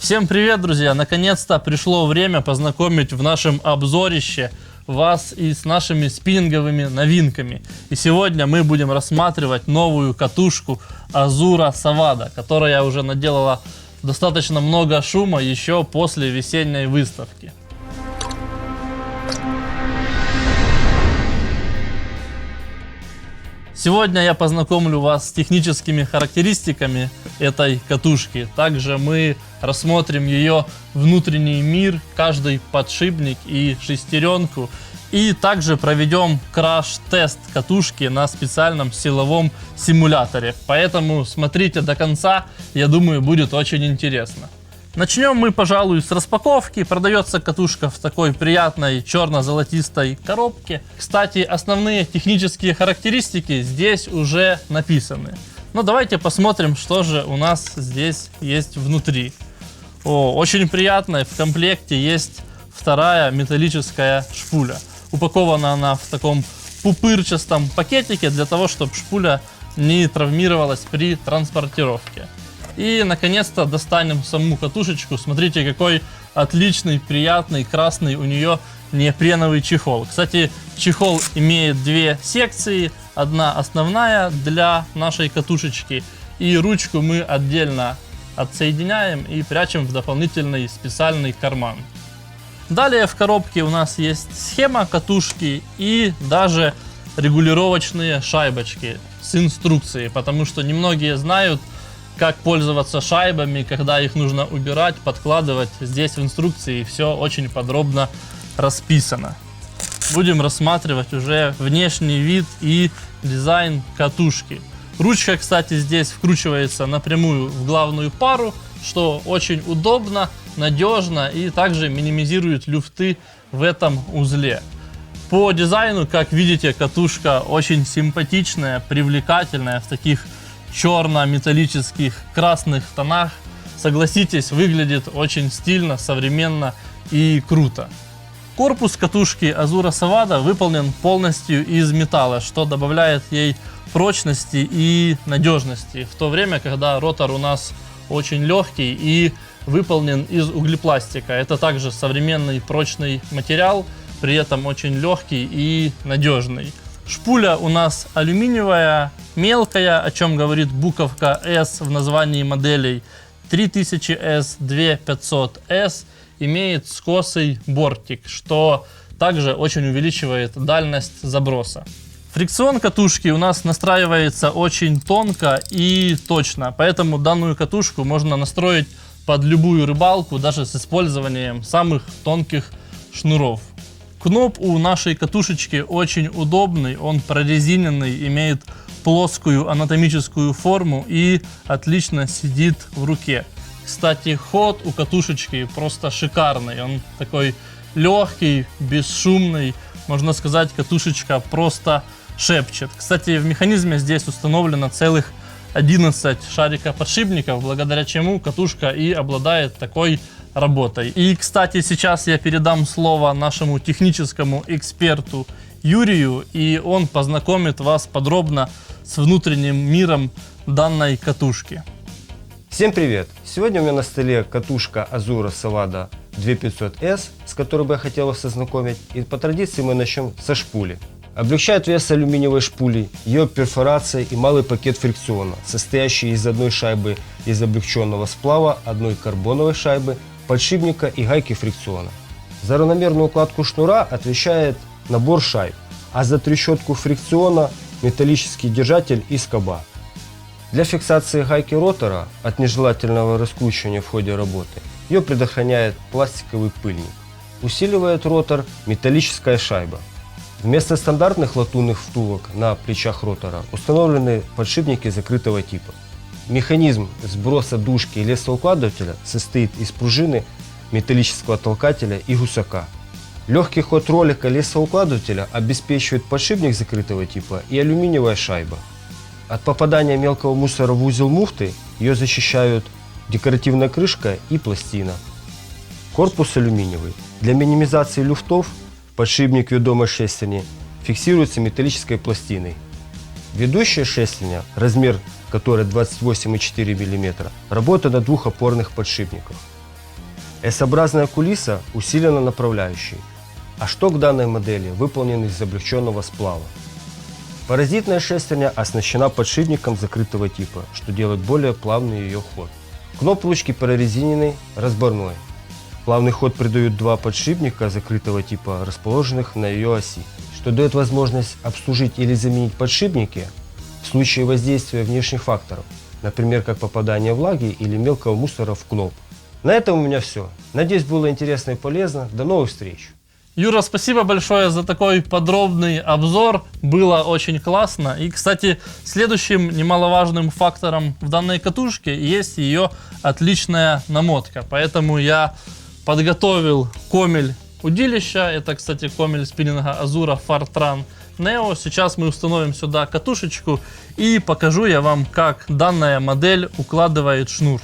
Всем привет, друзья! Наконец-то пришло время познакомить в нашем обзорище вас и с нашими спиннинговыми новинками. И сегодня мы будем рассматривать новую катушку Azura Savada, которая уже наделала достаточно много шума еще после весенней выставки. Сегодня я познакомлю вас с техническими характеристиками этой катушки. Также мы рассмотрим ее внутренний мир, каждый подшипник и шестеренку. И также проведем краш-тест катушки на специальном силовом симуляторе. Поэтому смотрите до конца, я думаю, будет очень интересно. Начнем мы, пожалуй, с распаковки. Продается катушка в такой приятной черно-золотистой коробке. Кстати, основные технические характеристики здесь уже написаны. Но давайте посмотрим, что же у нас здесь есть внутри. Очень приятно. В комплекте есть вторая металлическая шпуля. Упакована она в таком пупырчатом пакетике для того, чтобы шпуля не травмировалась при транспортировке. И, наконец-то, достанем саму катушечку. Смотрите, какой отличный, приятный, красный у нее неопреновый чехол. Кстати, чехол имеет две секции. Одна основная для нашей катушечки. И ручку мы отдельно отсоединяем и прячем в дополнительный специальный карман. Далее в коробке у нас есть схема катушки и даже регулировочные шайбочки с инструкцией. Потому что немногие знают, как пользоваться шайбами, когда их нужно убирать, подкладывать. Здесь в инструкции все очень подробно расписано. Будем рассматривать уже внешний вид и дизайн катушки. Ручка, кстати, здесь вкручивается напрямую в главную пару, что очень удобно, надежно и также минимизирует люфты в этом узле. По дизайну, как видите, катушка очень симпатичная, привлекательная, в таких черно-металлических красных тонах. Согласитесь, выглядит очень стильно, современно и круто. Корпус катушки Azura Savada выполнен полностью из металла, что добавляет ей прочности и надежности, в то время, когда ротор у нас очень легкий и выполнен из углепластика. Это также современный прочный материал, при этом очень легкий и надежный. Шпуля у нас алюминиевая, мелкая, о чем говорит буковка S в названии моделей. 3000S, 2500S, имеет скосый бортик, что также очень увеличивает дальность заброса. Фрикцион катушки у нас настраивается очень тонко и точно, поэтому данную катушку можно настроить под любую рыбалку, даже с использованием самых тонких шнуров. Кноп у нашей катушечки очень удобный, он прорезиненный, имеет плоскую анатомическую форму и отлично сидит в руке. Кстати, ход у катушечки просто шикарный, он такой легкий, бесшумный, можно сказать, катушечка просто шепчет. Кстати, в механизме здесь установлено целых 11 шариков-подшипников, благодаря чему катушка и обладает такой работой. И, кстати, сейчас я передам слово нашему техническому эксперту Юрию, и он познакомит вас подробно с внутренним миром данной катушки. Всем привет! Сегодня у меня на столе катушка Azura Savada 2500S, с которой бы я хотел вас ознакомить. И по традиции мы начнем со шпули. Облегчает вес алюминиевой шпули, ее перфорация и малый пакет фрикциона, состоящий из одной шайбы из облегченного сплава, одной карбоновой шайбы, подшипника и гайки фрикциона. За равномерную укладку шнура отвечает набор шайб, а за трещотку фрикциона металлический держатель и скоба. Для фиксации гайки ротора от нежелательного раскручивания в ходе работы ее предохраняет пластиковый пыльник. Усиливает ротор металлическая шайба. Вместо стандартных латунных втулок на плечах ротора установлены подшипники закрытого типа. Механизм сброса дужки и лесоукладывателя состоит из пружины, металлического толкателя и гусака. Легкий ход ролика лесоукладывателя обеспечивает подшипник закрытого типа и алюминиевая шайба. От попадания мелкого мусора в узел муфты ее защищают декоративная крышка и пластина. Корпус алюминиевый. Для минимизации люфтов подшипник ведомой шестерни фиксируется металлической пластиной. Ведущая шестерня, размер которой 28,4 мм, работает на двух опорных подшипниках. S-образная кулиса усилена направляющей, а шток данной модели выполнен из облегченного сплава. Паразитная шестерня оснащена подшипником закрытого типа, что делает более плавный ее ход. Кноп ручки прорезиненный, разборной. Плавный ход придают два подшипника закрытого типа, расположенных на ее оси, что дает возможность обслужить или заменить подшипники в случае воздействия внешних факторов, например, как попадание влаги или мелкого мусора в кноп. На этом у меня все. Надеюсь, было интересно и полезно. До новых встреч! Юра, спасибо большое за такой подробный обзор. Было очень классно. И, кстати, следующим немаловажным фактором в данной катушке есть ее отличная намотка. Поэтому я подготовил комель удилища. Это, кстати, комель спиннинга Azura Fartran Neo. Сейчас мы установим сюда катушечку и покажу я вам, как данная модель укладывает шнур.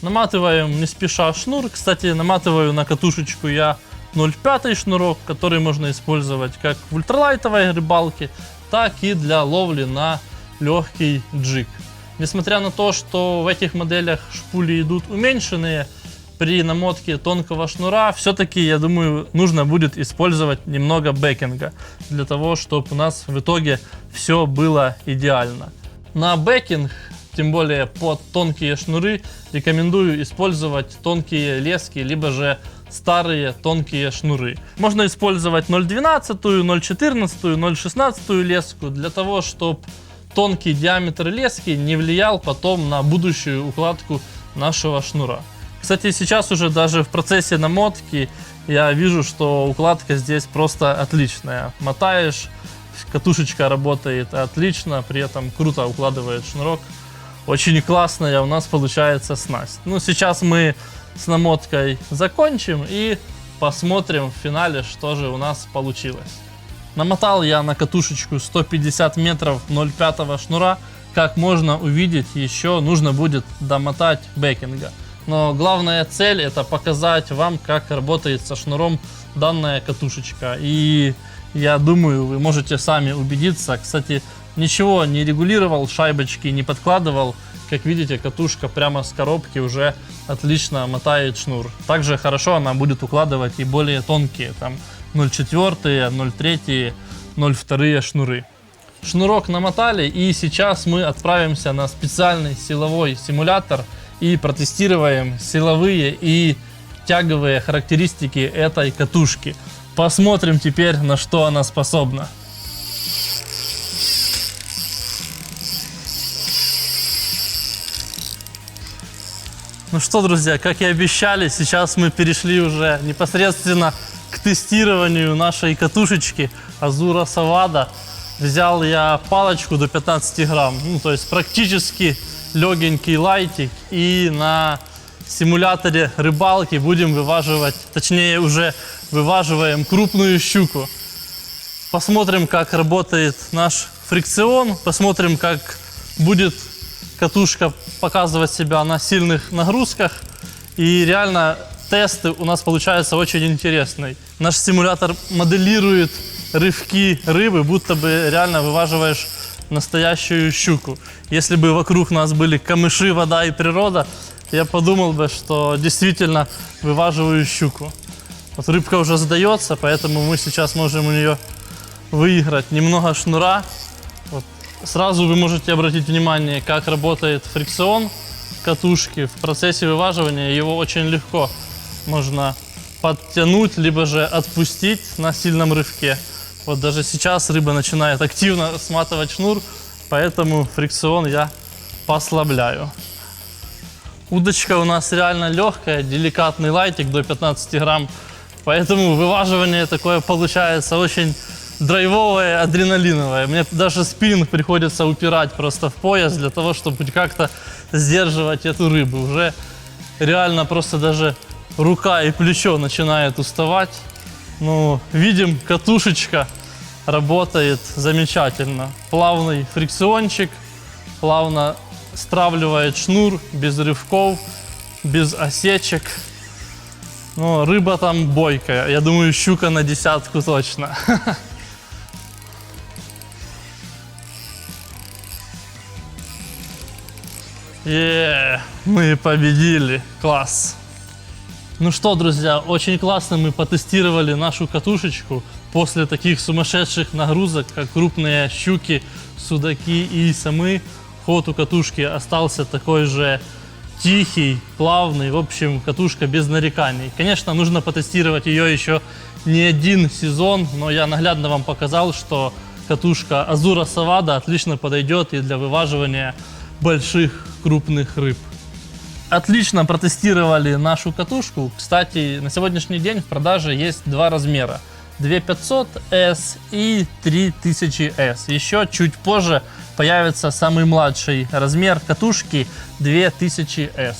Наматываем не спеша шнур. Кстати, наматываю на катушечку я 0,5 шнурок, который можно использовать как в ультралайтовой рыбалке, так и для ловли на легкий джиг. Несмотря на то, что в этих моделях шпули идут уменьшенные, при намотке тонкого шнура все-таки, я думаю, нужно будет использовать немного бэкинга, для того, чтобы у нас в итоге все было идеально. На бэкинг, тем более под тонкие шнуры, рекомендую использовать тонкие лески, либо же старые тонкие шнуры. Можно использовать 0,12, 0,14, 0,16 леску для того, чтобы тонкий диаметр лески не влиял потом на будущую укладку нашего шнура. Кстати, сейчас уже даже в процессе намотки я вижу, что укладка здесь просто отличная. Мотаешь, катушечка работает отлично, при этом круто укладывает шнурок. Очень классная у нас получается снасть. Ну, сейчас мы с намоткой закончим и посмотрим в финале, что же у нас получилось. Намотал я на катушечку 150 метров 0,5 шнура. Как можно увидеть, еще нужно будет домотать бэкинга. Но главная цель — это показать вам, как работает со шнуром данная катушечка. И я думаю, вы можете сами убедиться. Кстати, ничего не регулировал, шайбочки не подкладывал. Как видите, катушка прямо с коробки уже отлично мотает шнур. Также хорошо она будет укладывать и более тонкие, там 0,4, 0,3, 0,2 шнуры. Шнурок намотали, и сейчас мы отправимся на специальный силовой симулятор и протестируем силовые и тяговые характеристики этой катушки. Посмотрим теперь, на что она способна. Ну что, друзья, как и обещали, сейчас мы перешли уже непосредственно к тестированию нашей катушечки Azura Savada. Взял я палочку до 15 грамм, ну то есть практически легенький лайтик. И на симуляторе рыбалки будем вываживать, точнее уже вываживаем крупную щуку. Посмотрим, как работает наш фрикцион, посмотрим, как будет катушка показывать себя на сильных нагрузках. И реально тесты у нас получаются очень интересные. Наш симулятор моделирует рывки рыбы, будто бы реально вываживаешь настоящую щуку. Если бы вокруг нас были камыши, вода и природа, я подумал бы, что действительно вываживаю щуку. Вот рыбка уже сдается, поэтому мы сейчас можем у нее выиграть немного шнура. Вот. Сразу вы можете обратить внимание, как работает фрикцион катушки. В процессе вываживания его очень легко можно подтянуть, либо же отпустить на сильном рывке. Вот даже сейчас рыба начинает активно сматывать шнур, поэтому фрикцион я послабляю. Удочка у нас реально легкая, деликатный лайтик до 15 грамм, поэтому вываживание такое получается очень драйвовое, адреналиновое. Мне даже спиннинг приходится упирать просто в пояс для того, чтобы хоть как-то сдерживать эту рыбу. Уже реально просто даже рука и плечо начинают уставать. Ну, видим, катушечка работает замечательно. Плавный фрикциончик, плавно стравливает шнур, без рывков, без осечек. Но рыба там бойкая. Я думаю, щука на десятку точно. Мы победили. Класс. Ну что, друзья, очень классно мы потестировали нашу катушечку после таких сумасшедших нагрузок, как крупные щуки, судаки и самы. Ход у катушки остался такой же тихий, плавный, в общем, катушка без нареканий. Конечно, нужно потестировать ее еще не один сезон, но я наглядно вам показал, что катушка Azura Savada отлично подойдет и для вываживания больших крупных рыб. Отлично протестировали нашу катушку. Кстати, на сегодняшний день в продаже есть два размера: 2500S и 3000S. Еще чуть позже появится самый младший размер катушки 2000S.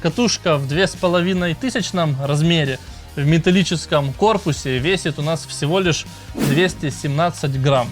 Катушка в 2500 размере в металлическом корпусе весит у нас всего лишь 217 грамм.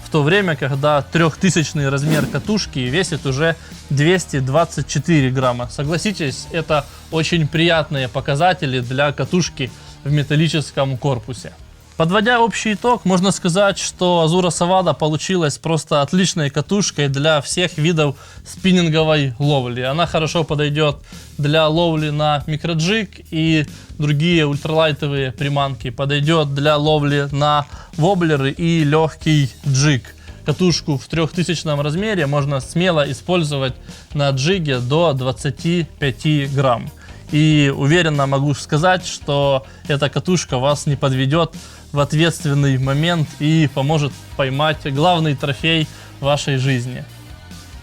В то время, когда 3000 размер катушки весит уже 224 грамма. Согласитесь, это очень приятные показатели для катушки в металлическом корпусе. Подводя общий итог, можно сказать, что Azura Savada получилась просто отличной катушкой для всех видов спиннинговой ловли. Она хорошо подойдет для ловли на микроджиг и другие ультралайтовые приманки. Подойдет для ловли на воблеры и легкий джиг. Катушку в 3000 размере можно смело использовать на джиге до 25 грамм. И уверенно могу сказать, что эта катушка вас не подведет в ответственный момент и поможет поймать главный трофей вашей жизни.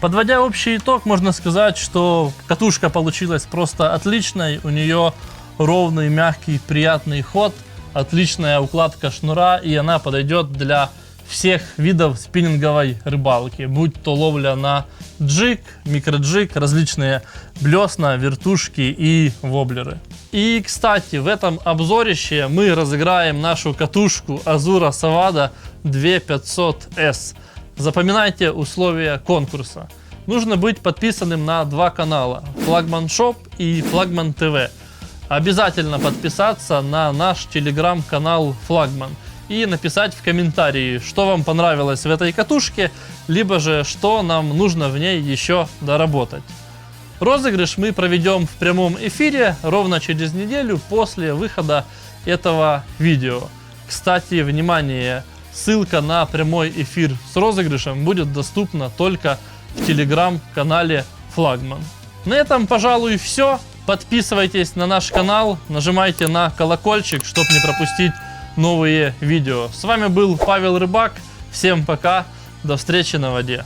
Подводя общий итог, можно сказать, что катушка получилась просто отличной. У нее ровный, мягкий, приятный ход, отличная укладка шнура, и она подойдет для всех видов спиннинговой рыбалки, будь то ловля на джиг, микроджиг, различные блесна, вертушки и воблеры. И, кстати, в этом обзорище мы разыграем нашу катушку Azura Savada 2500S. Запоминайте условия конкурса. Нужно быть подписанным на два канала: Флагман Шоп и Флагман ТВ. Обязательно подписаться на наш телеграм-канал Флагман и написать в комментарии, что вам понравилось в этой катушке, либо же что нам нужно в ней еще доработать. Розыгрыш мы проведем в прямом эфире ровно через неделю после выхода этого видео. Кстати, внимание, ссылка на прямой эфир с розыгрышем будет доступна только в телеграм-канале Флагман. На этом, пожалуй, все. Подписывайтесь на наш канал, нажимайте на колокольчик, чтобы не пропустить новые видео. С вами был Павел Рыбак. Всем пока. До встречи на воде.